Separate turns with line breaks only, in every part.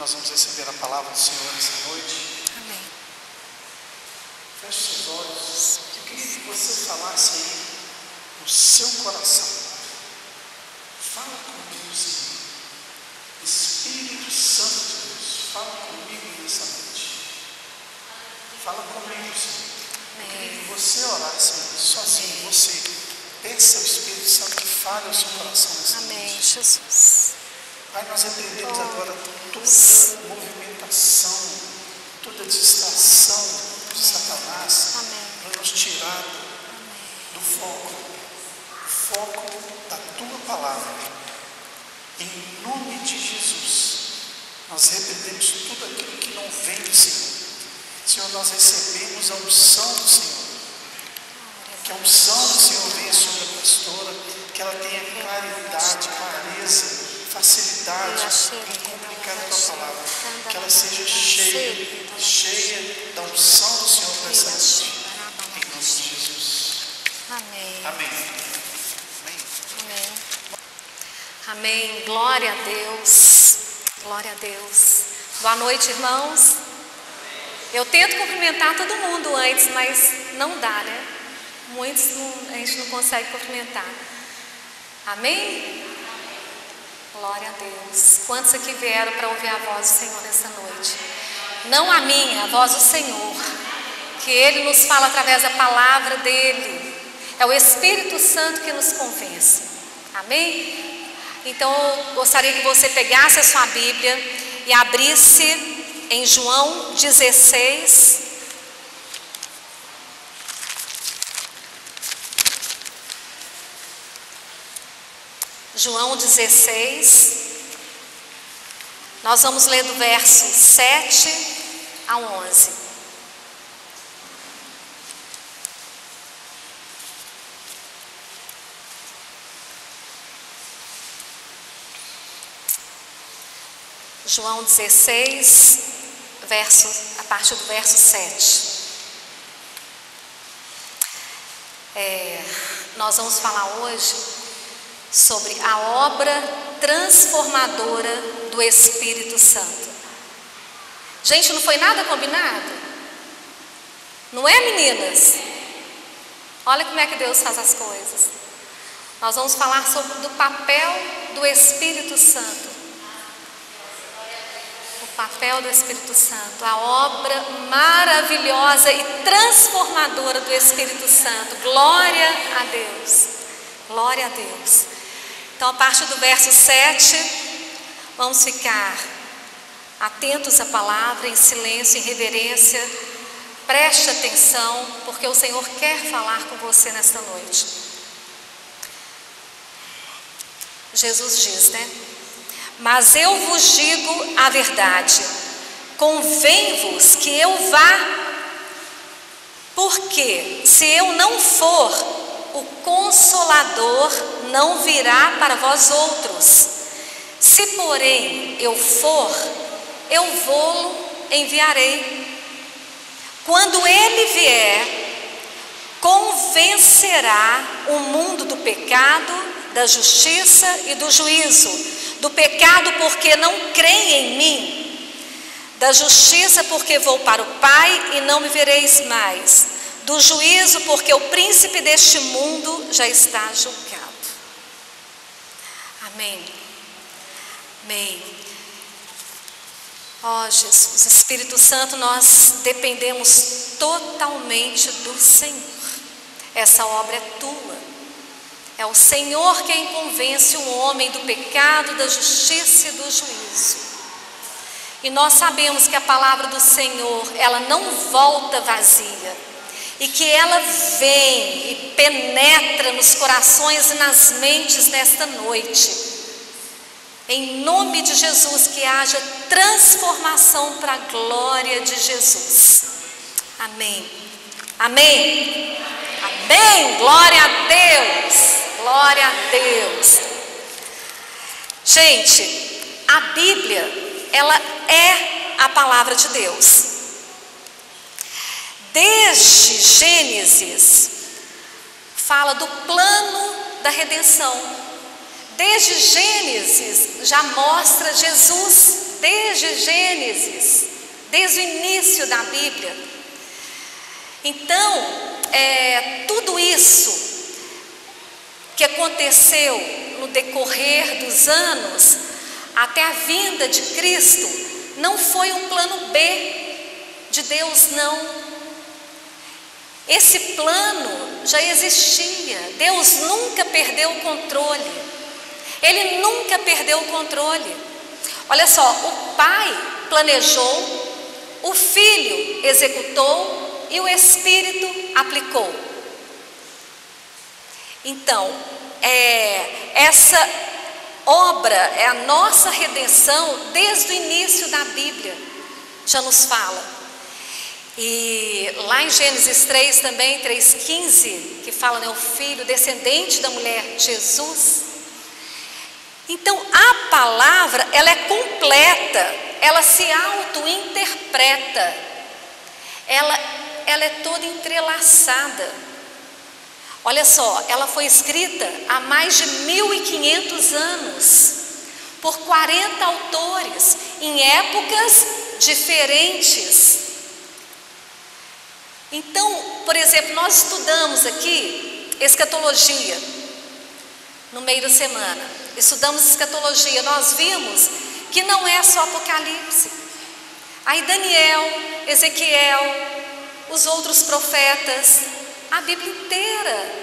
Nós vamos receber a palavra do Senhor essa noite.
Amém.
Feche seus olhos. Eu queria que você falasse aí no seu coração. Fala comigo, Senhor. Espírito Santo de Deus, fala comigo nessa noite. Fala comigo, Senhor. Eu queria que você orasse sozinho, você. Peça ao Espírito Santo que fale ao seu coração nessa noite.
Amém, Jesus.
Pai, nós repreendemos agora toda movimentação, toda distração de Satanás para nos tirar do foco da tua palavra. Em nome de Jesus, nós repreendemos tudo aquilo que não vem do Senhor. Senhor, nós recebemos a unção do Senhor. Que a unção do Senhor venha sobre a pastora, que ela tenha claridade, clareza, facilidade em comunicar a tua palavra, que ela seja cheia da unção do Senhor para essa noite, em nome de Jesus.
Amém.
Amém.
Amém. Amém. Glória a Deus. Glória a Deus. Boa noite, irmãos. Eu tento cumprimentar todo mundo antes, mas não dá, né? Muitos a gente não consegue cumprimentar. Amém? Glória a Deus. Quantos aqui vieram para ouvir a voz do Senhor nessa noite? Não a minha, a voz do Senhor. Que Ele nos fala através da palavra dEle. É o Espírito Santo que nos convence. Amém? Então eu gostaria que você pegasse a sua Bíblia e abrisse em João 16. João 16, nós vamos ler do verso 7 a 11. João 16, a partir do verso 7. Nós vamos falar hoje sobre a obra transformadora do Espírito Santo. Gente, não foi nada combinado? Não é, meninas? Olha como é que Deus faz as coisas. Nós vamos falar do papel do Espírito Santo. O papel do Espírito Santo, a obra maravilhosa e transformadora do Espírito Santo. Glória a Deus. Glória a Deus. Então, a partir do verso 7, vamos ficar atentos à palavra, em silêncio, em reverência. Preste atenção, porque o Senhor quer falar com você nesta noite. Jesus diz, né? Mas eu vos digo a verdade, convém-vos que eu vá, porque se eu não for, o Consolador não virá para vós outros. Se porém eu for, eu vô-lo enviarei. Quando ele vier, convencerá o mundo do pecado, da justiça e do juízo. Do pecado porque não creem em mim, da justiça porque vou para o Pai e não me vereis mais, do juízo porque o príncipe deste mundo já está julgado. Amém. Amém. Ó Jesus, Espírito Santo, nós dependemos totalmente do Senhor. Essa obra é tua. É o Senhor quem convence o homem do pecado, da justiça e do juízo. E nós sabemos que a palavra do Senhor, ela não volta vazia. E que ela vem e penetra nos corações e nas mentes nesta noite. Em nome de Jesus, que haja transformação para a glória de Jesus. Amém. Amém. Amém. Glória a Deus. Glória a Deus. Gente, a Bíblia, ela é a palavra de Deus. Desde Gênesis, fala do plano da redenção. Desde Gênesis, já mostra Jesus. Desde Gênesis, desde o início da Bíblia. Então, tudo isso que aconteceu no decorrer dos anos, até a vinda de Cristo, não foi um plano B de Deus, não. Esse plano já existia. Deus nunca perdeu o controle. Ele nunca perdeu o controle. Olha só, o Pai planejou, o Filho executou e o Espírito aplicou. Então, essa obra é a nossa redenção desde o início da Bíblia. Já nos fala. E lá em Gênesis 3 também, 3,15, que fala, né, o Filho descendente da mulher, Jesus. Então, a palavra, ela é completa, ela se auto-interpreta, ela é toda entrelaçada. Olha só, ela foi escrita há mais de 1500 anos, por 40 autores, em épocas diferentes. Então, por exemplo, nós estudamos aqui escatologia, no meio da semana. Estudamos escatologia, nós vimos que não é só Apocalipse. Aí Daniel, Ezequiel, os outros profetas, a Bíblia inteira,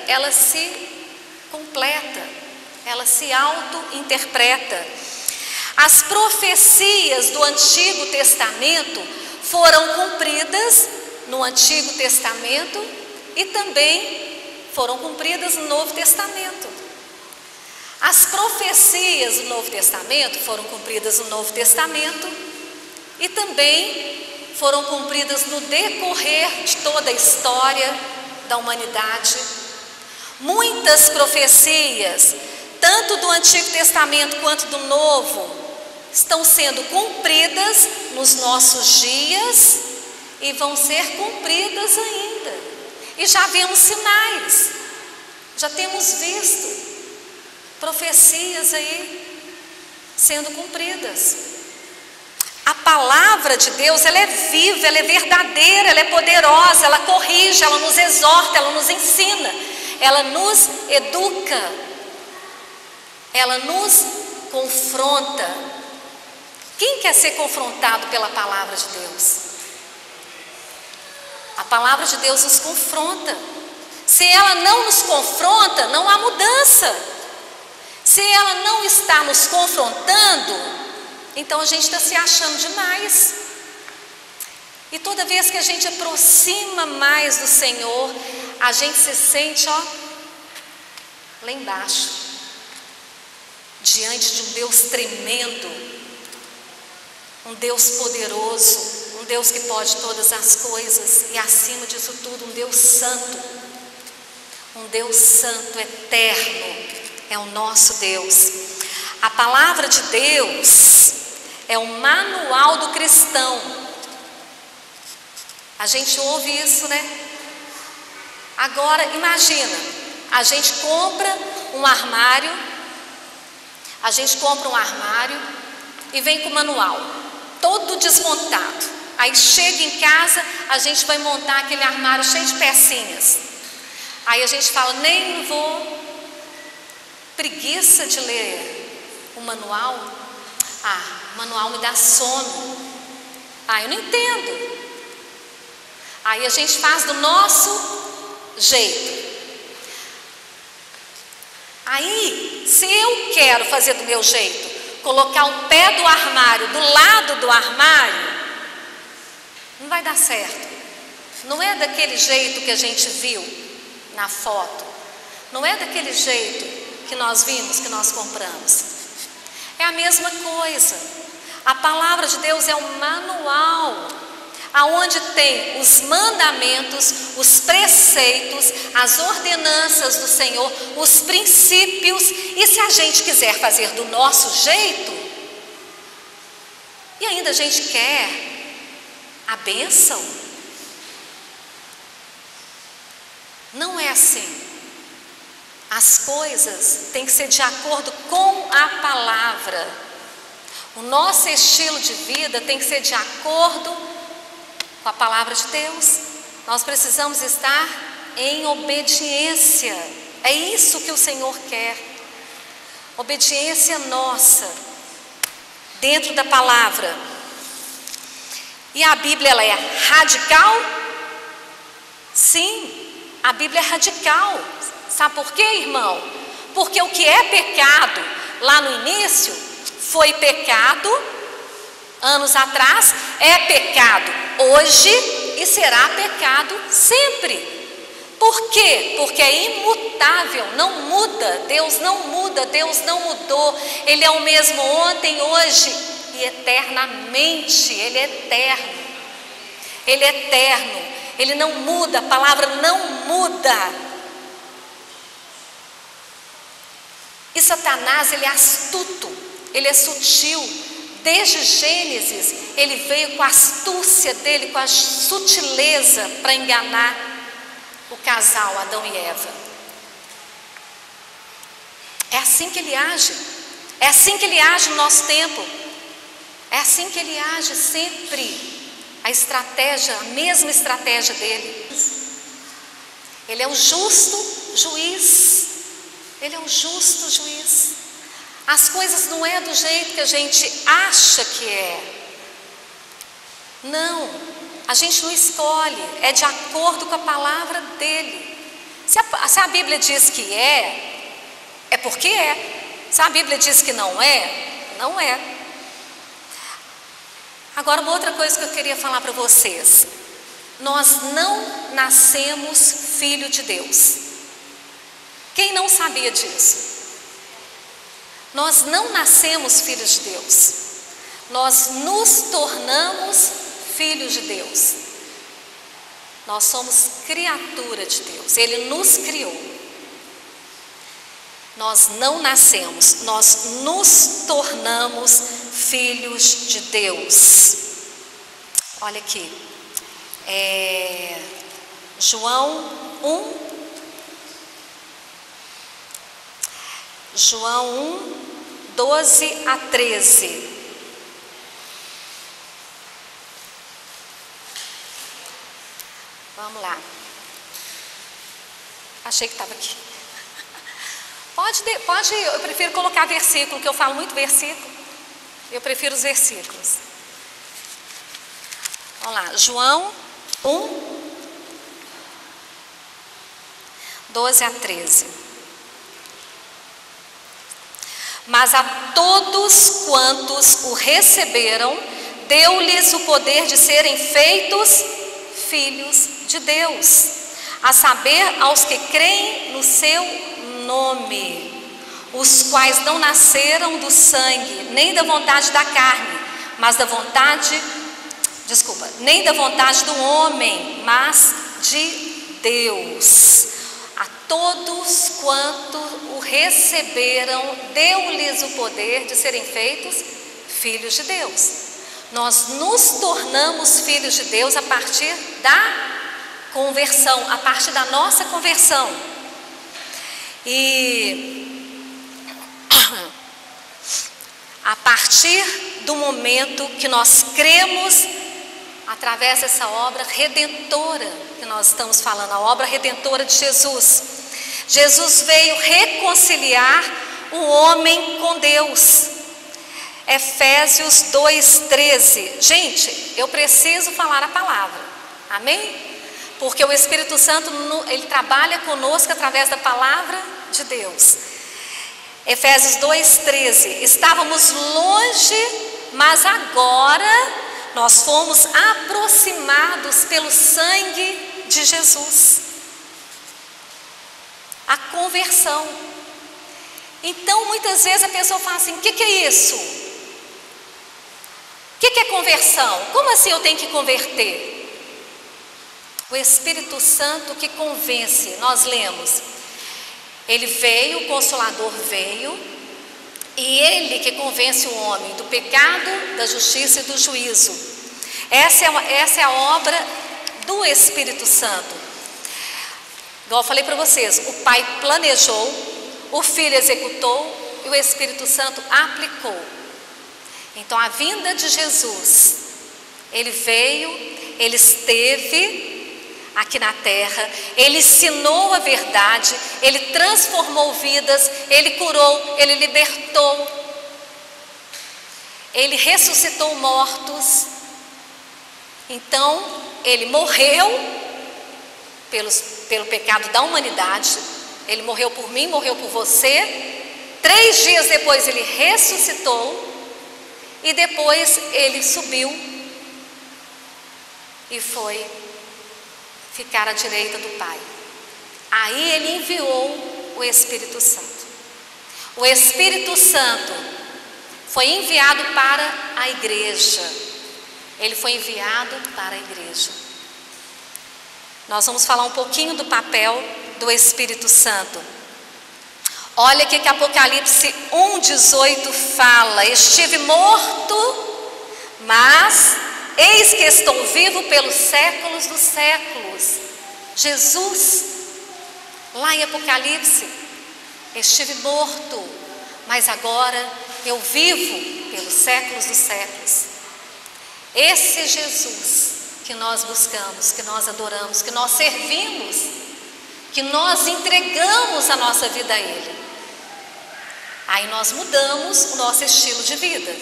ela se completa, ela se auto-interpreta. As profecias do Antigo Testamento foram cumpridas no Antigo Testamento e também foram cumpridas no Novo Testamento. As profecias do Novo Testamento foram cumpridas no Novo Testamento e também foram cumpridas no decorrer de toda a história da humanidade. Muitas profecias tanto do Antigo Testamento quanto do Novo, estão sendo cumpridas nos nossos dias e vão ser cumpridas ainda. E já vemos sinais, já temos visto profecias aí sendo cumpridas. A palavra de Deus, ela é viva, ela é verdadeira, ela é poderosa, ela corrige, ela nos exorta, ela nos ensina, ela nos educa, ela nos confronta. Quem quer ser confrontado pela palavra de Deus? A palavra de Deus nos confronta. Se ela não nos confronta, não há mudança. Se ela não está nos confrontando, então a gente está se achando demais. E toda vez que a gente aproxima mais do Senhor, a gente se sente, lá embaixo, diante de um Deus tremendo, um Deus poderoso, um Deus que pode todas as coisas, e acima disso tudo, um Deus santo, eterno, é o nosso Deus. A palavra de Deus é o manual do cristão. A gente ouve isso, né? Agora, imagina, a gente compra um armário e vem com o manual, todo desmontado. Aí chega em casa, a gente vai montar aquele armário cheio de pecinhas. Aí a gente fala, nem vou, preguiça de ler o manual. O manual me dá sono. Eu não entendo. Aí a gente faz do nosso jeito. Aí, se eu quero fazer do meu jeito, colocar o pé do armário do lado do armário, não vai dar certo. Não é daquele jeito que a gente viu na foto. Não é daquele jeito que nós vimos, que nós compramos. É a mesma coisa. A palavra de Deus é um manual, aonde tem os mandamentos, os preceitos, as ordenanças do Senhor, os princípios. E se a gente quiser fazer do nosso jeito, e ainda a gente quer a bênção, não é assim. As coisas têm que ser de acordo com a palavra. O nosso estilo de vida tem que ser de acordo com a palavra de Deus. Nós precisamos estar em obediência. É isso que o Senhor quer. Obediência nossa, dentro da palavra. E a Bíblia, ela é radical? Sim, a Bíblia é radical. Sabe por quê, irmão? Porque o que é pecado lá no início foi pecado anos atrás, é pecado hoje e será pecado sempre. Por quê? Porque é imutável, não muda. Deus não muda, Deus não mudou. Ele é o mesmo ontem, hoje e eternamente. Ele é eterno. Ele é eterno. Ele não muda, a palavra não muda. E Satanás, ele é astuto, ele é sutil. Desde Gênesis, ele veio com a astúcia dele, com a sutileza para enganar o casal Adão e Eva. É assim que ele age. É assim que ele age no nosso tempo. É assim que ele age sempre. A estratégia, a mesma estratégia dele. Ele é o justo juiz. Ele é um justo juiz. As coisas não é do jeito que a gente acha que é. Não, a gente não escolhe, é de acordo com a palavra dele. Se a Bíblia diz que é porque é. Se a Bíblia diz que não é, não é. Agora, uma outra coisa que eu queria falar para vocês. Nós não nascemos filho de Deus. Quem não sabia disso? Nós não nascemos filhos de Deus. Nós nos tornamos filhos de Deus. Nós somos criatura de Deus. Ele nos criou. nós não nascemos, nós nos tornamos filhos de Deus. Olha aqui, João 1, 12 a 13. Vamos lá. Achei que estava aqui. Pode, eu prefiro colocar versículo, que eu falo muito versículo. Eu prefiro os versículos. Vamos lá, João 1, 12 a 13. Mas a todos quantos o receberam, deu-lhes o poder de serem feitos filhos de Deus, a saber, aos que creem no seu nome, os quais não nasceram do sangue, nem da vontade da carne, mas da vontade, nem da vontade do homem, mas de Deus. A todos quanto o receberam, deu-lhes o poder de serem feitos filhos de Deus. Nós nos tornamos filhos de Deus a partir da conversão, a partir da nossa conversão. E a partir do momento que nós cremos através dessa obra redentora que nós estamos falando, a obra redentora de Jesus. Jesus veio reconciliar o homem com Deus. Efésios 2:13. Gente, eu preciso falar a palavra, amém? Porque o Espírito Santo, ele trabalha conosco através da palavra de Deus. Efésios 2:13. Estávamos longe, mas agora nós fomos aproximados pelo sangue de Jesus. A conversão. Então, muitas vezes a pessoa fala assim: o que é isso? O que é conversão? Como assim eu tenho que converter? O Espírito Santo que convence. Nós lemos, ele veio, o Consolador veio, e ele que convence o homem do pecado, da justiça e do juízo. Essa é a obra do Espírito Santo. Igual eu falei para vocês, o Pai planejou, o Filho executou e o Espírito Santo aplicou. Então a vinda de Jesus, ele veio, ele esteve aqui na terra, ele ensinou a verdade, ele transformou vidas, ele curou, ele libertou, ele ressuscitou mortos. Então ele morreu pelo pecado da humanidade, ele morreu por mim, morreu por você. 3 dias depois ele ressuscitou e depois ele subiu e foi ficar à direita do Pai. Aí ele enviou o Espírito Santo. O Espírito Santo foi enviado para a igreja. Ele foi enviado para a igreja. Nós vamos falar um pouquinho do papel do Espírito Santo. Olha o que Apocalipse 1:18 fala: estive morto, mas eis que estou vivo pelos séculos dos séculos. Jesus, lá em Apocalipse, estive morto, mas agora eu vivo pelos séculos dos séculos. Esse Jesus que nós buscamos, que nós adoramos, que nós servimos, que nós entregamos a nossa vida a Ele. Aí nós mudamos o nosso estilo de vida.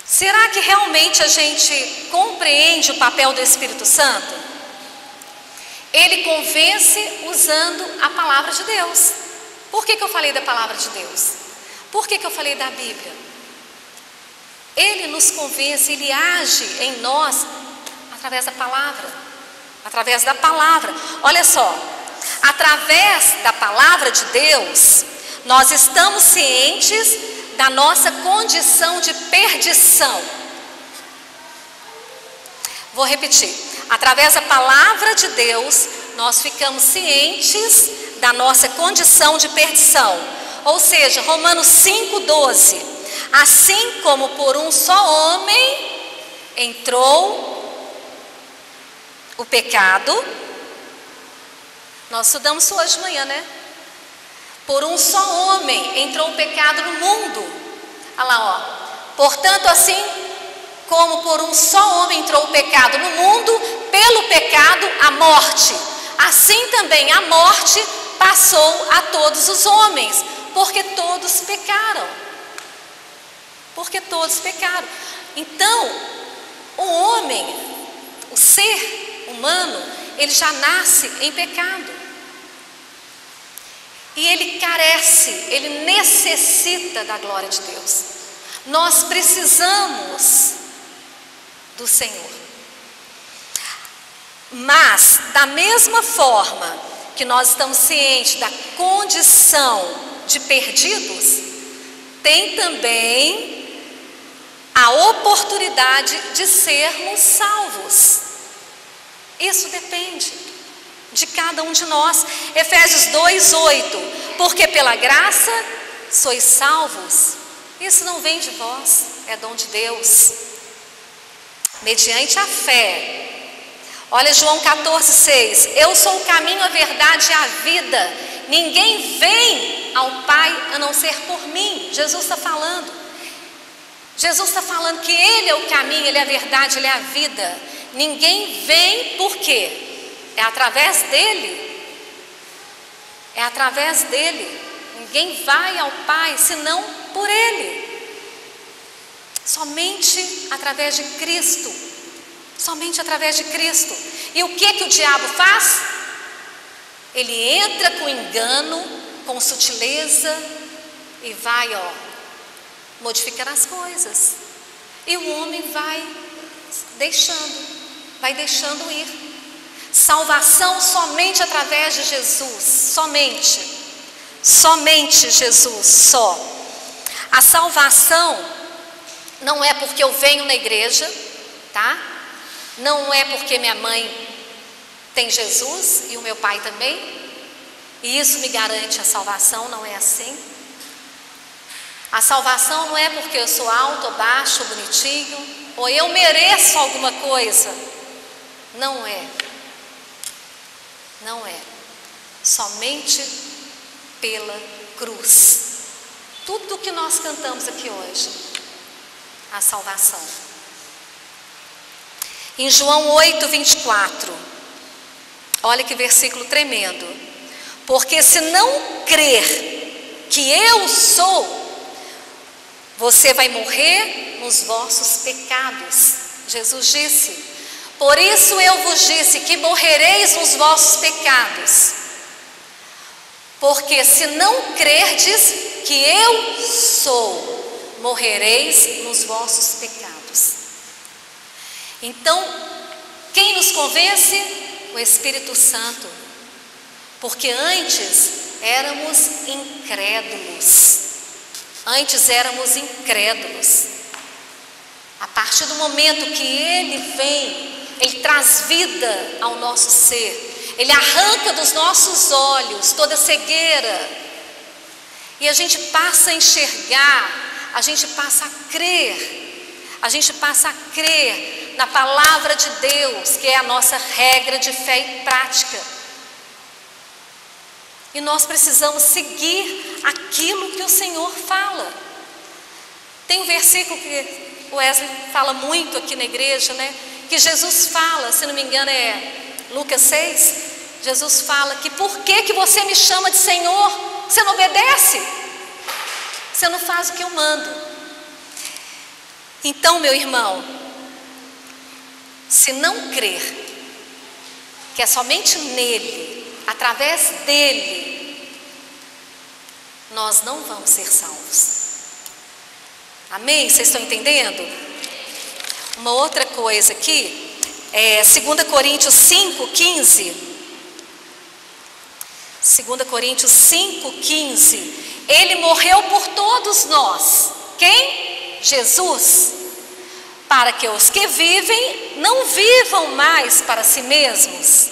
Será que realmente a gente compreende o papel do Espírito Santo? Ele convence usando a palavra de Deus. Por que eu falei da palavra de Deus? Por que eu falei da Bíblia? Ele nos convence, ele age em nós através da palavra. Através da palavra. Olha só, através da palavra de Deus, nós estamos cientes da nossa condição de perdição. Vou repetir. Através da palavra de Deus, nós ficamos cientes da nossa condição de perdição. Ou seja, Romanos 5,12. Assim como por um só homem entrou o pecado. Nós estudamos isso hoje de manhã, né? Por um só homem entrou o pecado no mundo. Olha lá, ó. Portanto, assim como por um só homem entrou o pecado no mundo, pelo pecado a morte. Assim também a morte passou a todos os homens, porque todos pecaram. Porque todos pecaram. Então, o homem, o ser humano, ele já nasce em pecado. E ele carece, ele necessita da glória de Deus. Nós precisamos do Senhor. Mas, da mesma forma que nós estamos cientes da condição de perdidos, tem também a oportunidade de sermos salvos. Isso depende de cada um de nós. Efésios 2:8. Porque pela graça sois salvos. Isso não vem de vós, é dom de Deus, mediante a fé. Olha João 14:6. Eu sou o caminho, a verdade e a vida. Ninguém vem ao Pai a não ser por mim. Jesus está falando. Jesus está falando que Ele é o caminho, Ele é a verdade, Ele é a vida. Ninguém vem por quê? É através dele. É através dele. Ninguém vai ao Pai senão por Ele. Somente através de Cristo. Somente através de Cristo. E o que o diabo faz? Ele entra com engano, com sutileza e vai, modificando as coisas. E o homem vai deixando ir. Salvação somente através de Jesus, somente Jesus, só. A salvação não é porque eu venho na igreja, tá? Não é porque minha mãe tem Jesus e o meu pai também, e isso me garante a salvação, não é assim. A salvação não é porque eu sou alto ou baixo, ou bonitinho, ou eu mereço alguma coisa. Não é. Não é. Somente pela cruz. Tudo que nós cantamos aqui hoje, a salvação. Em João 8:24, olha que versículo tremendo. Porque se não crer que eu sou, você vai morrer nos vossos pecados. Jesus disse: por isso eu vos disse que morrereis nos vossos pecados. Porque se não crerdes que eu sou, morrereis nos vossos pecados. Então, quem nos convence? O Espírito Santo. Porque antes éramos incrédulos. Antes éramos incrédulos. A partir do momento que Ele vem, Ele traz vida ao nosso ser. Ele arranca dos nossos olhos toda cegueira. E a gente passa a enxergar, a gente passa a crer. A gente passa a crer na palavra de Deus, que é a nossa regra de fé e prática. E nós precisamos seguir aquilo que o Senhor fala. Tem um versículo que o Wesley fala muito aqui na igreja, né? Que Jesus fala, se não me engano é Lucas 6, Jesus fala que por que você me chama de Senhor? Você não obedece? Você não faz o que eu mando. Então, meu irmão, se não crer que é somente nele, através dele, nós não vamos ser salvos. Amém? Vocês estão entendendo? Uma outra coisa aqui, 2 Coríntios 5:15. 2 Coríntios 5:15. Ele morreu por todos nós. Quem? Jesus. Para que os que vivem não vivam mais para si mesmos,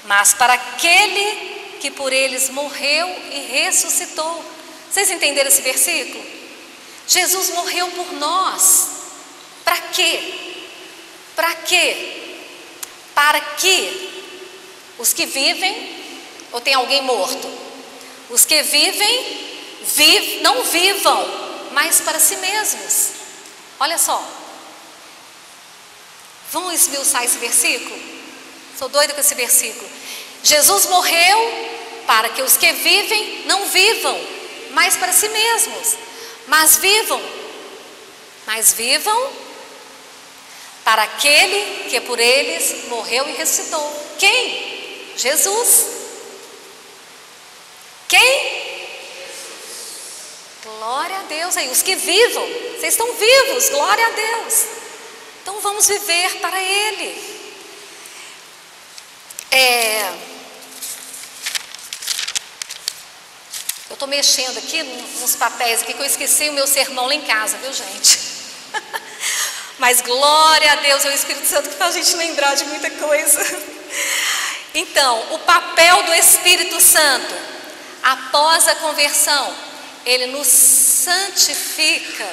mas para aquele que por eles morreu e ressuscitou. Vocês entenderam esse versículo? Jesus morreu por nós. Para quê? Para quê? Para que os que vivem, ou tem alguém morto? Os que vivem, não vivam, mas para si mesmos. Olha só. Vamos esmiuçar esse versículo? Sou doida com esse versículo. Jesus morreu para que os que vivem não vivam, mas para si mesmos, mas vivam para aquele que por eles morreu e ressuscitou. Quem? Jesus. Quem? Glória a Deus aí. Os que vivam, vocês estão vivos, glória a Deus. Então vamos viver para Ele. Eu estou mexendo aqui nos papéis aqui, que eu esqueci o meu sermão lá em casa, viu, gente? Mas glória a Deus, é o Espírito Santo que faz a gente lembrar de muita coisa. Então, o papel do Espírito Santo, após a conversão, ele nos santifica,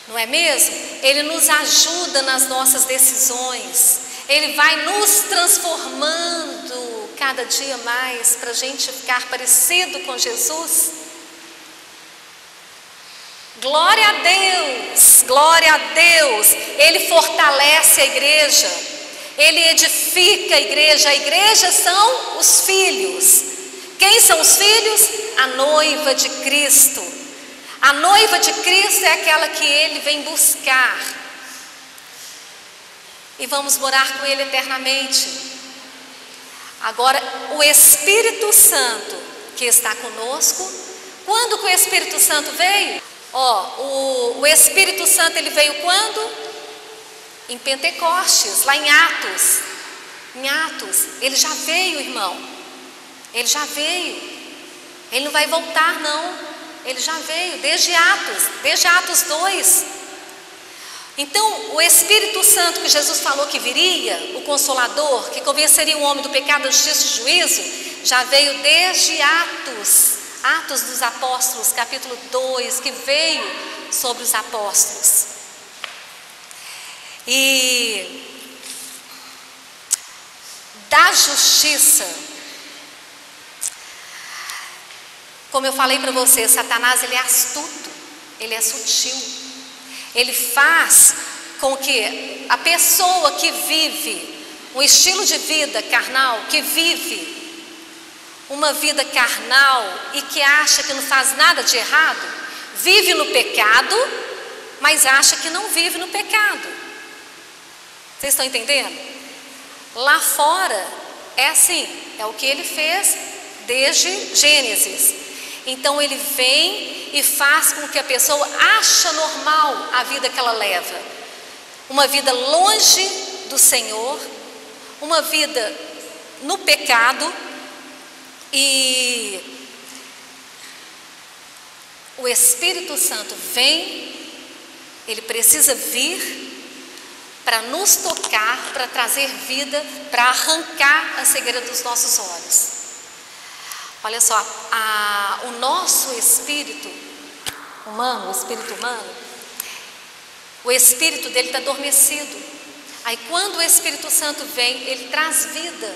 não é mesmo? Ele nos ajuda nas nossas decisões, ele vai nos transformando cada dia mais para a gente ficar parecido com Jesus. Glória a Deus, glória a Deus. Ele fortalece a igreja, ele edifica a igreja são os filhos. Quem são os filhos? A noiva de Cristo. A noiva de Cristo é aquela que ele vem buscar, e vamos morar com ele eternamente. Agora, o Espírito Santo que está conosco, quando que o Espírito Santo veio? O Espírito Santo ele veio quando? Em Pentecostes, lá em Atos. Em Atos, ele já veio, irmão. Ele já veio. Ele não vai voltar, não. Ele já veio, desde Atos 2. Então, o Espírito Santo que Jesus falou que viria, o Consolador, que convenceria o homem do pecado, da justiça e do juízo, já veio desde Atos dos Apóstolos, capítulo 2, que veio sobre os apóstolos. E da justiça, como eu falei para você, Satanás ele é astuto, ele é sutil. Ele faz com que a pessoa que vive um estilo de vida carnal, que vive uma vida carnal e que acha que não faz nada de errado, vive no pecado, mas acha que não vive no pecado. Vocês estão entendendo? Lá fora é assim, é o que ele fez desde Gênesis. Então ele vem e faz com que a pessoa ache normal a vida que ela leva. Uma vida longe do Senhor, uma vida no pecado, e o Espírito Santo vem, ele precisa vir para nos tocar, para trazer vida, para arrancar a cegueira dos nossos olhos. Olha só, o nosso espírito humano, o espírito humano, o espírito dele está adormecido. Aí quando o Espírito Santo vem, ele traz vida.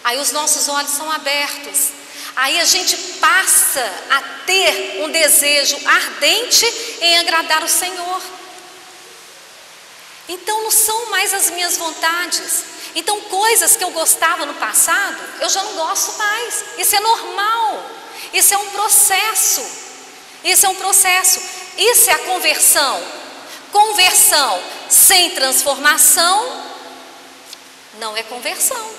Aí os nossos olhos são abertos. Aí a gente passa a ter um desejo ardente em agradar o Senhor. Então não são mais as minhas vontades. Então coisas que eu gostava no passado, eu já não gosto mais. Isso é normal. Isso é um processo. Isso é um processo. Isso é a conversão. Conversão sem transformação não é conversão.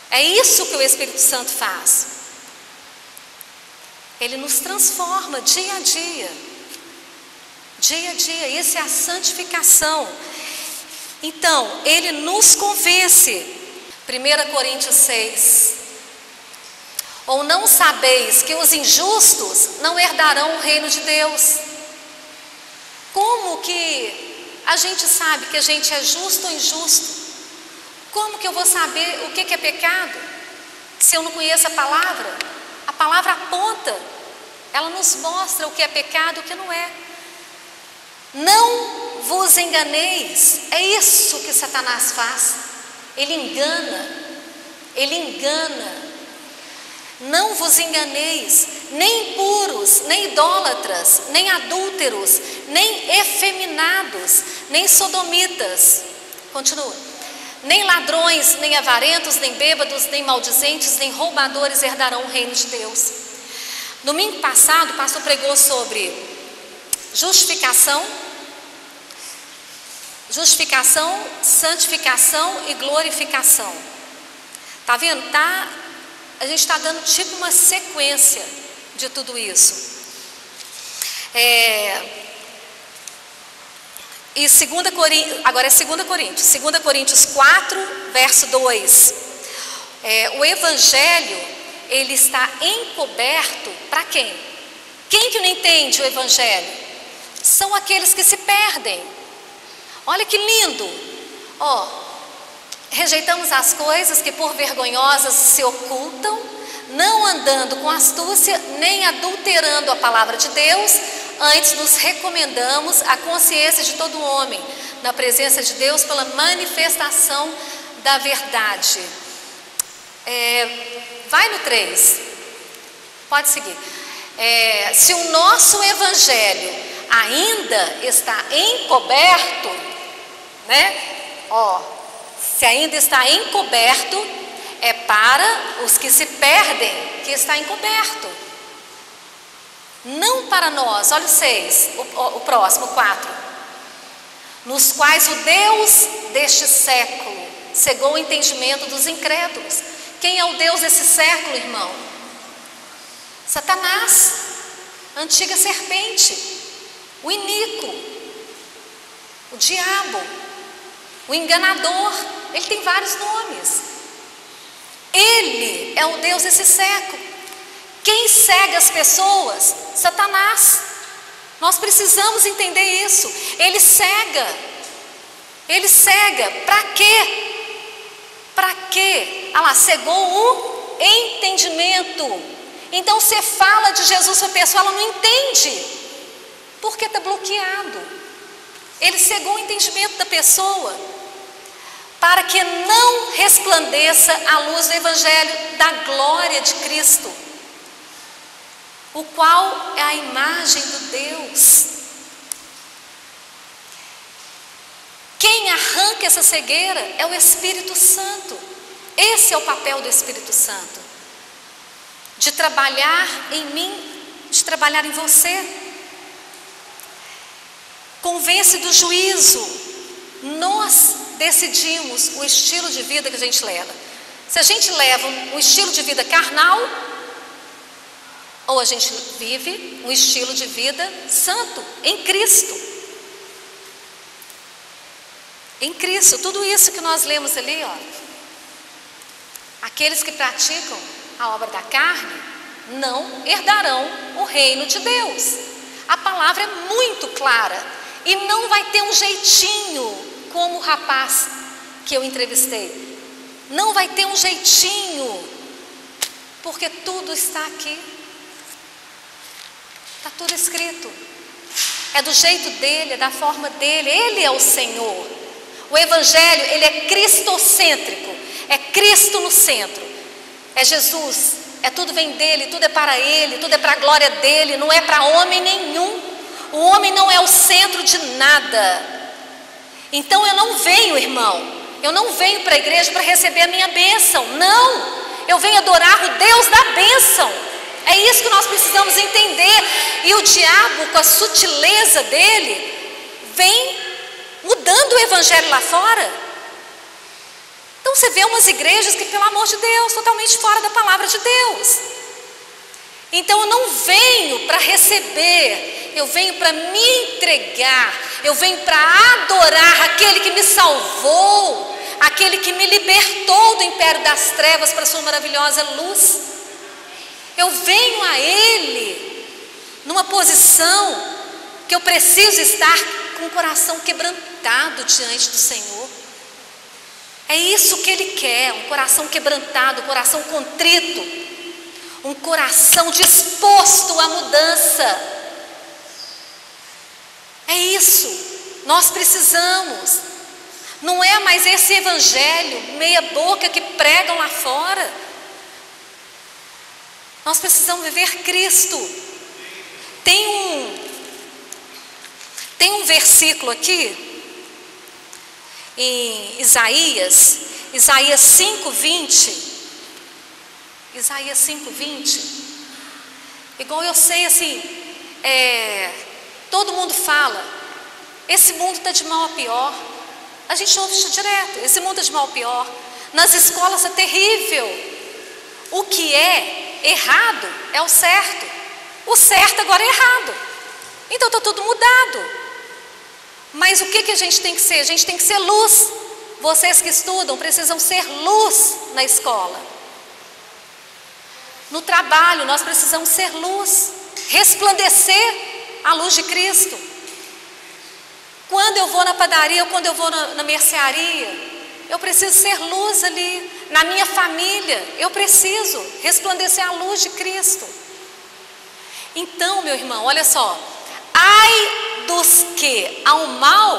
É isso que o Espírito Santo faz. Ele nos transforma dia a dia. Dia a dia, isso é a santificação. Então, ele nos convence. 1 Coríntios 6. Ou não sabeis que os injustos não herdarão o reino de Deus? Como que a gente sabe que a gente é justo ou injusto? Como que eu vou saber o que é pecado se eu não conheço a palavra? A palavra aponta, ela nos mostra o que é pecado e o que não é. Não vos enganeis, é isso que Satanás faz. Ele engana. Não vos enganeis, nem impuros, nem idólatras, nem adúlteros, nem efeminados, nem sodomitas. Continua. Nem ladrões, nem avarentos, nem bêbados, nem maldizentes, nem roubadores herdarão o reino de Deus. Domingo passado, o pastor pregou sobre justificação, santificação e glorificação. Tá vendo? A gente está dando tipo uma sequência de tudo isso. E 2 Coríntios 4, verso 2. O evangelho, ele está encoberto para quem? Quem que não entende o evangelho? São aqueles que se perdem. Olha que lindo. Rejeitamos as coisas que por vergonhosas se ocultam, não andando com astúcia, nem adulterando a palavra de Deus, antes nos recomendamos a consciência de todo homem, na presença de Deus, pela manifestação da verdade. Vai no 3, pode seguir. Se o nosso evangelho ainda está encoberto, né? Se ainda está encoberto, é para os que se perdem que está encoberto. Não para nós. Olha o 6, o próximo, 4. Nos quais o Deus deste século cegou o entendimento dos incrédulos. Quem é o Deus desse século, irmão? Satanás, a antiga serpente, o iníquo, o diabo, o enganador. Ele tem vários nomes. Ele é o Deus desse século. Quem cega as pessoas? Satanás. Nós precisamos entender isso. Ele cega. Para quê? Para quê? Cegou o entendimento. Então você fala de Jesus para a pessoa, ela não entende, porque está bloqueado. Ele cegou o entendimento da pessoa, para que não resplandeça a luz do evangelho da glória de Cristo, o qual é a imagem do Deus. Quem arranca essa cegueira é o Espírito Santo. Esse é o papel do Espírito Santo, de trabalhar em mim, de trabalhar em você. Convence do juízo. Nós decidimos o estilo de vida que a gente leva. Se a gente leva um estilo de vida carnal, ou a gente vive um estilo de vida santo, em Cristo. Em Cristo, tudo isso que nós lemos ali, aqueles que praticam a obra da carne não herdarão o reino de Deus. A palavra é muito clara e não vai ter um jeitinho como o rapaz que eu entrevistei. Não vai ter um jeitinho, porque tudo está aqui. Está tudo escrito. É do jeito dele, é da forma dele. Ele é o Senhor. O evangelho, ele é cristocêntrico. É Cristo no centro. É Jesus. Tudo vem dele, tudo é para ele, tudo é para a glória dele. Não é para homem nenhum. O homem não é o centro de nada. Então eu não venho, irmão, eu não venho para a igreja para receber a minha bênção. Não, eu venho adorar o Deus da bênção. É isso que nós precisamos entender. E o diabo, com a sutileza dele, vem mudando o evangelho lá fora. Então você vê umas igrejas que, pelo amor de Deus, totalmente fora da palavra de Deus. Então eu não venho para receber, eu venho para me entregar, eu venho para adorar aquele que me salvou, aquele que me libertou do império das trevas para a sua maravilhosa luz. Eu venho a Ele numa posição que eu preciso estar com o coração quebrantado diante do Senhor. É isso que Ele quer, um coração quebrantado, um coração contrito, um coração disposto à mudança. É isso, nós precisamos. Não é mais esse evangelho meia boca que pregam lá fora. Nós precisamos viver Cristo. Tem um versículo aqui em Isaías 5:20. Isaías 5:20. Igual eu sei assim, todo mundo fala, esse mundo está de mal a pior. A gente ouve isso direto, esse mundo é de mal a pior. Nas escolas é terrível. O que é errado é o certo. O certo agora é errado. Então está tudo mudado. Mas o que a gente tem que ser? A gente tem que ser luz. Vocês que estudam precisam ser luz na escola. No trabalho nós precisamos ser luz, resplandecer a luz de Cristo. Quando eu vou na padaria ou quando eu vou na mercearia, eu preciso ser luz ali. Na minha família, eu preciso resplandecer a luz de Cristo. Então, meu irmão, olha só. Ai dos que ao mal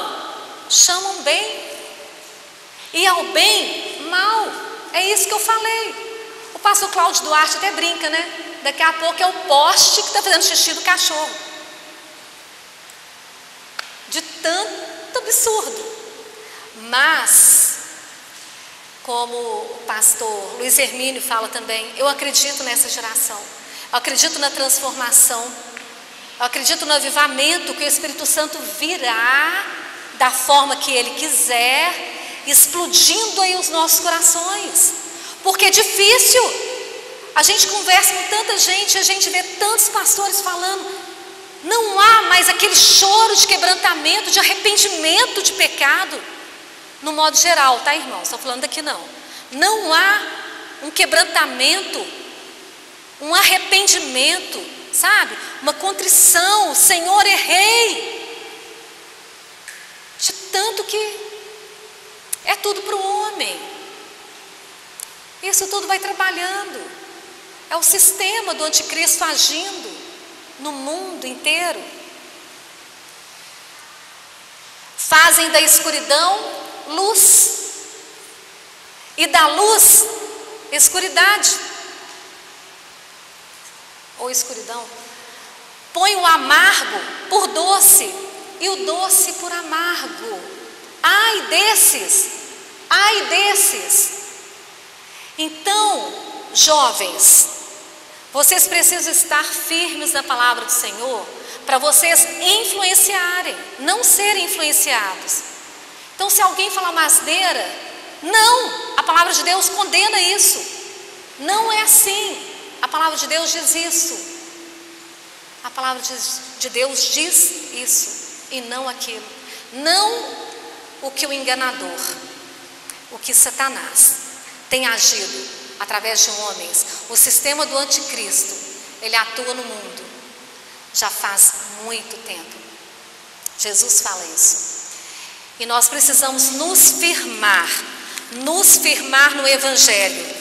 chamam bem, e ao bem mal. É isso que eu falei. O pastor Cláudio Duarte até brinca, né? Daqui a pouco é o poste que está fazendo xixi do cachorro. De tanto absurdo. Mas, como o pastor Luiz Hermínio fala também, eu acredito nessa geração. Eu acredito na transformação. Eu acredito no avivamento, que o Espírito Santo virá da forma que Ele quiser, explodindo aí os nossos corações. Porque é difícil. A gente conversa com tanta gente, a gente vê tantos pastores falando, não há mais aquele choro de quebrantamento, de arrependimento de pecado. No modo geral, tá, irmão? Estou falando daqui não. Não há um quebrantamento, um arrependimento, sabe? Uma contrição. Senhor, errei. De tanto que é tudo para o homem. Isso tudo vai trabalhando. É o sistema do anticristo agindo no mundo inteiro. Fazem da escuridão luz, e da luz escuridade, ou escuridão. Põe o amargo por doce, e o doce por amargo. Ai desses, ai desses. Então, jovens, vocês precisam estar firmes na palavra do Senhor, para vocês influenciarem, não serem influenciados. Então, se alguém falar uma asneira, não, a palavra de Deus condena isso. Não é assim. A palavra de Deus diz isso. A palavra de Deus diz isso e não aquilo. Não o que o enganador, o que Satanás tem agido através de homens. O sistema do anticristo, ele atua no mundo já faz muito tempo. Jesus fala isso. E nós precisamos nos firmar no Evangelho.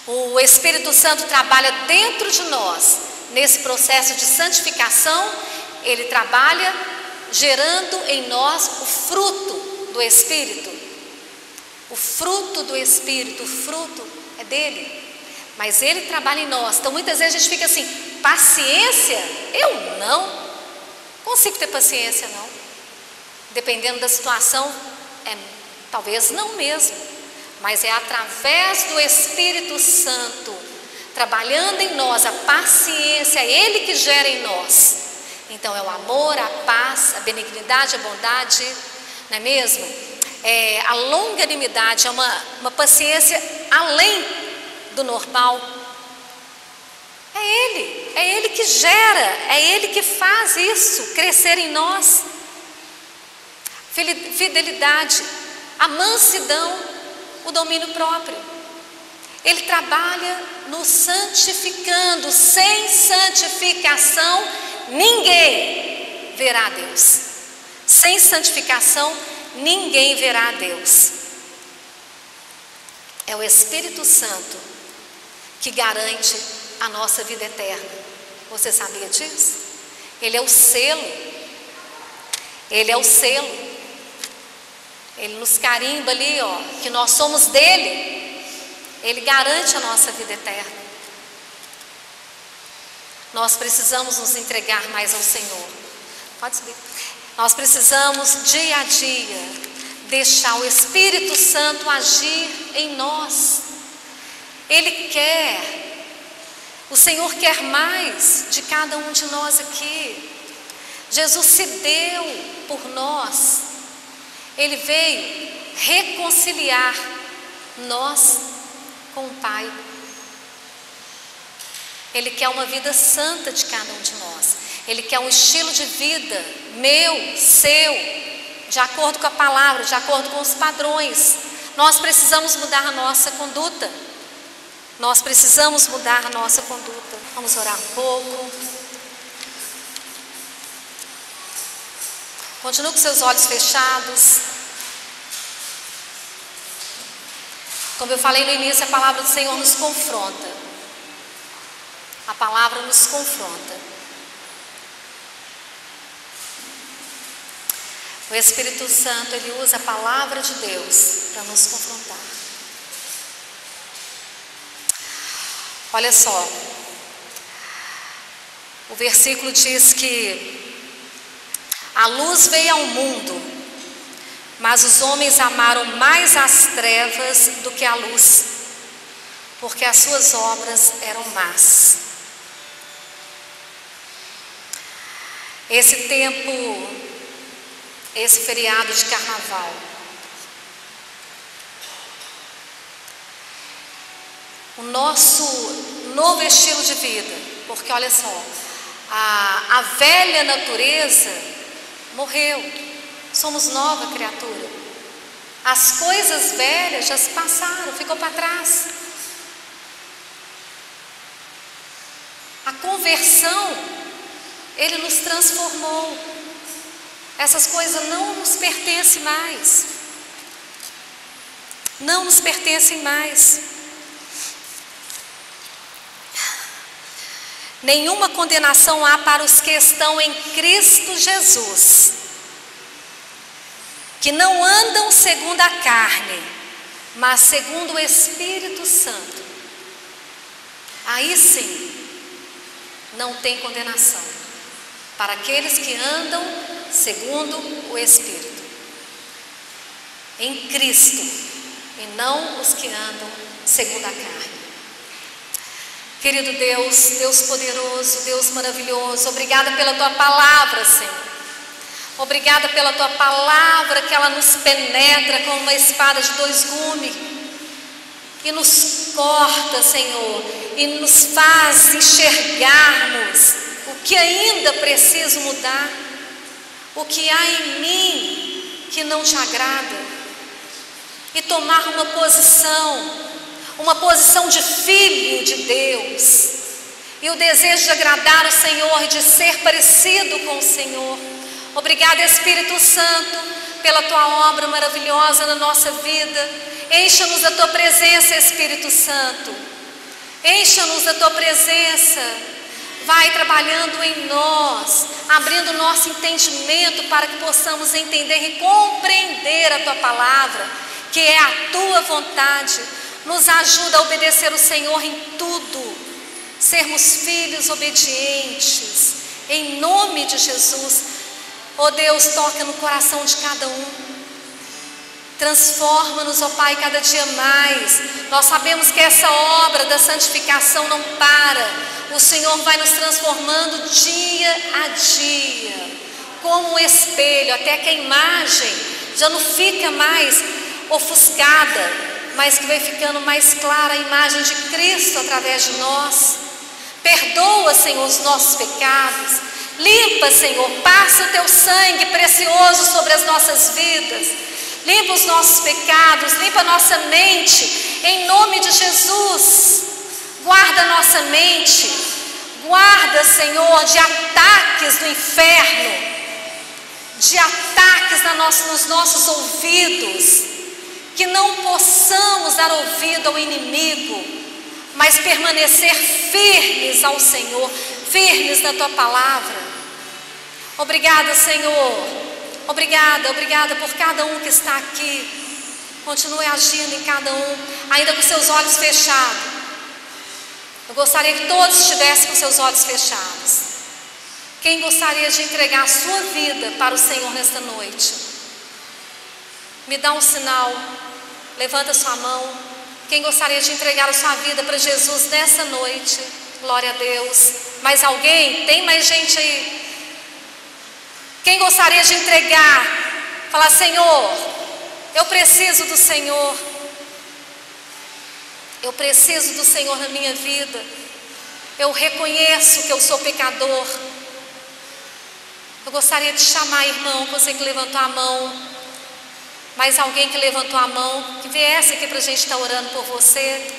O Espírito Santo trabalha dentro de nós, nesse processo de santificação. Ele trabalha gerando em nós o fruto do Espírito. O fruto do Espírito, o fruto é dele. Mas ele trabalha em nós. Então muitas vezes a gente fica assim, paciência? Eu não consigo ter paciência não. Dependendo da situação, talvez não mesmo, mas é através do Espírito Santo trabalhando em nós a paciência, é Ele que gera em nós. Então é o amor, a paz, a benignidade, a bondade, não é mesmo? A longanimidade, é uma paciência além do normal. É Ele que gera, é Ele que faz isso crescer em nós. Fidelidade, a mansidão, o domínio próprio. Ele trabalha nos santificando. Sem santificação ninguém verá a Deus. Sem santificação ninguém verá a Deus. É o Espírito Santo que garante a nossa vida eterna. Você sabia disso? Ele é o selo. Ele é o selo. Ele nos carimba ali, ó, que nós somos dele. Ele garante a nossa vida eterna. Nós precisamos nos entregar mais ao Senhor. Pode subir. Nós precisamos, dia a dia, deixar o Espírito Santo agir em nós. Ele quer, o Senhor quer mais de cada um de nós aqui. Jesus se deu por nós. Ele veio reconciliar nós com o Pai. Ele quer uma vida santa de cada um de nós. Ele quer um estilo de vida meu, seu, de acordo com a palavra, de acordo com os padrões. Nós precisamos mudar a nossa conduta. Nós precisamos mudar a nossa conduta. Vamos orar um pouco. Continue com seus olhos fechados. Como eu falei no início, a palavra do Senhor nos confronta. A palavra nos confronta. O Espírito Santo, ele usa a palavra de Deus para nos confrontar. Olha só, o versículo diz que a luz veio ao mundo, mas os homens amaram mais as trevas do que a luz, porque as suas obras eram más. Esse tempo, esse feriado de carnaval, o nosso novo estilo de vida, porque olha só, a velha natureza morreu, somos nova criatura. As coisas velhas já se passaram, ficou para trás. A conversão, ele nos transformou. Essas coisas não nos pertencem mais. Não nos pertencem mais. Nenhuma condenação há para os que estão em Cristo Jesus, que não andam segundo a carne, mas segundo o Espírito Santo. Aí sim, não tem condenação para aqueles que andam segundo o Espírito, em Cristo, e não os que andam segundo a carne. Querido Deus, Deus poderoso, Deus maravilhoso, obrigada pela Tua palavra, Senhor. Obrigada pela Tua palavra, que ela nos penetra como uma espada de dois gumes e nos corta, Senhor, e nos faz enxergarmos o que ainda preciso mudar, o que há em mim que não Te agrada, e tomar uma posição de filho de Deus, e o desejo de agradar o Senhor e de ser parecido com o Senhor. Obrigada, Espírito Santo, pela Tua obra maravilhosa na nossa vida. Encha-nos da Tua presença, Espírito Santo. Encha-nos da Tua presença. Vai trabalhando em nós, abrindo o nosso entendimento para que possamos entender e compreender a Tua palavra, que é a Tua vontade. Nos ajuda a obedecer o Senhor em tudo, sermos filhos obedientes, em nome de Jesus. Ó Deus, toca no coração de cada um, transforma-nos, ó Pai, cada dia mais. Nós sabemos que essa obra da santificação não para, o Senhor vai nos transformando dia a dia, como um espelho, até que a imagem já não fica mais ofuscada, mas que vai ficando mais clara a imagem de Cristo através de nós. Perdoa, Senhor, os nossos pecados. Limpa, Senhor, passa o Teu sangue precioso sobre as nossas vidas. Limpa os nossos pecados, limpa a nossa mente, em nome de Jesus. Guarda a nossa mente. Guarda, Senhor, de ataques do inferno, de ataques nos nossos ouvidos. que não possamos dar ouvido ao inimigo, mas permanecer firmes ao Senhor, firmes na Tua palavra. Obrigada, Senhor, obrigada por cada um que está aqui. Continue agindo em cada um, ainda com seus olhos fechados. Eu gostaria que todos estivessem com seus olhos fechados. Quem gostaria de entregar a sua vida para o Senhor nesta noite? Me dá um sinal, levanta sua mão. Quem gostaria de entregar a sua vida para Jesus nessa noite? Glória a Deus. Mais alguém? Tem mais gente aí? Quem gostaria de entregar? Falar: Senhor, eu preciso do Senhor. Eu preciso do Senhor na minha vida. Eu reconheço que eu sou pecador. Eu gostaria de chamar, irmão, você que levantou a mão, mais alguém que levantou a mão, que viesse aqui para a gente estar orando por você.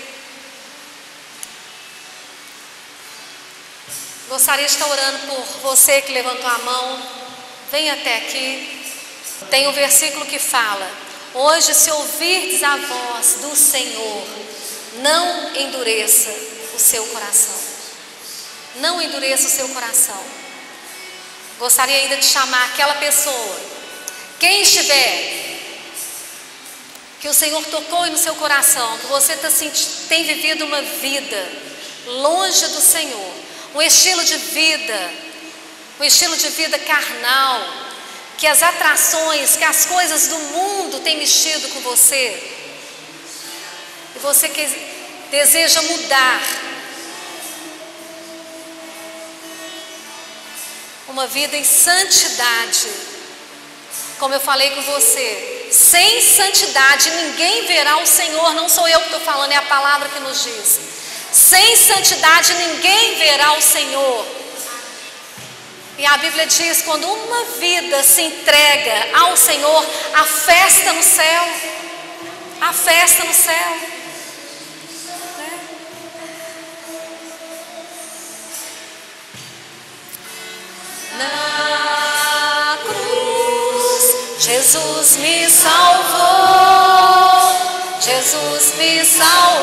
Gostaria de estar orando por você que levantou a mão. Vem até aqui. Tem um versículo que fala: hoje, se ouvirdes a voz do Senhor, não endureça o seu coração. Não endureça o seu coração. Gostaria ainda de chamar aquela pessoa, quem estiver, que o Senhor tocou no seu coração, que você tem vivido uma vida longe do Senhor, um estilo de vida carnal, que as atrações, que as coisas do mundo têm mexido com você, e você que deseja mudar uma vida em santidade. Como eu falei com você, sem santidade ninguém verá o Senhor. Não sou eu que estou falando, é a palavra que nos diz. Sem santidade ninguém verá o Senhor. E a Bíblia diz: quando uma vida se entrega ao Senhor, há festa no céu. Há festa no céu. Na cruz, Jesus me salvou. Jesus me salvou.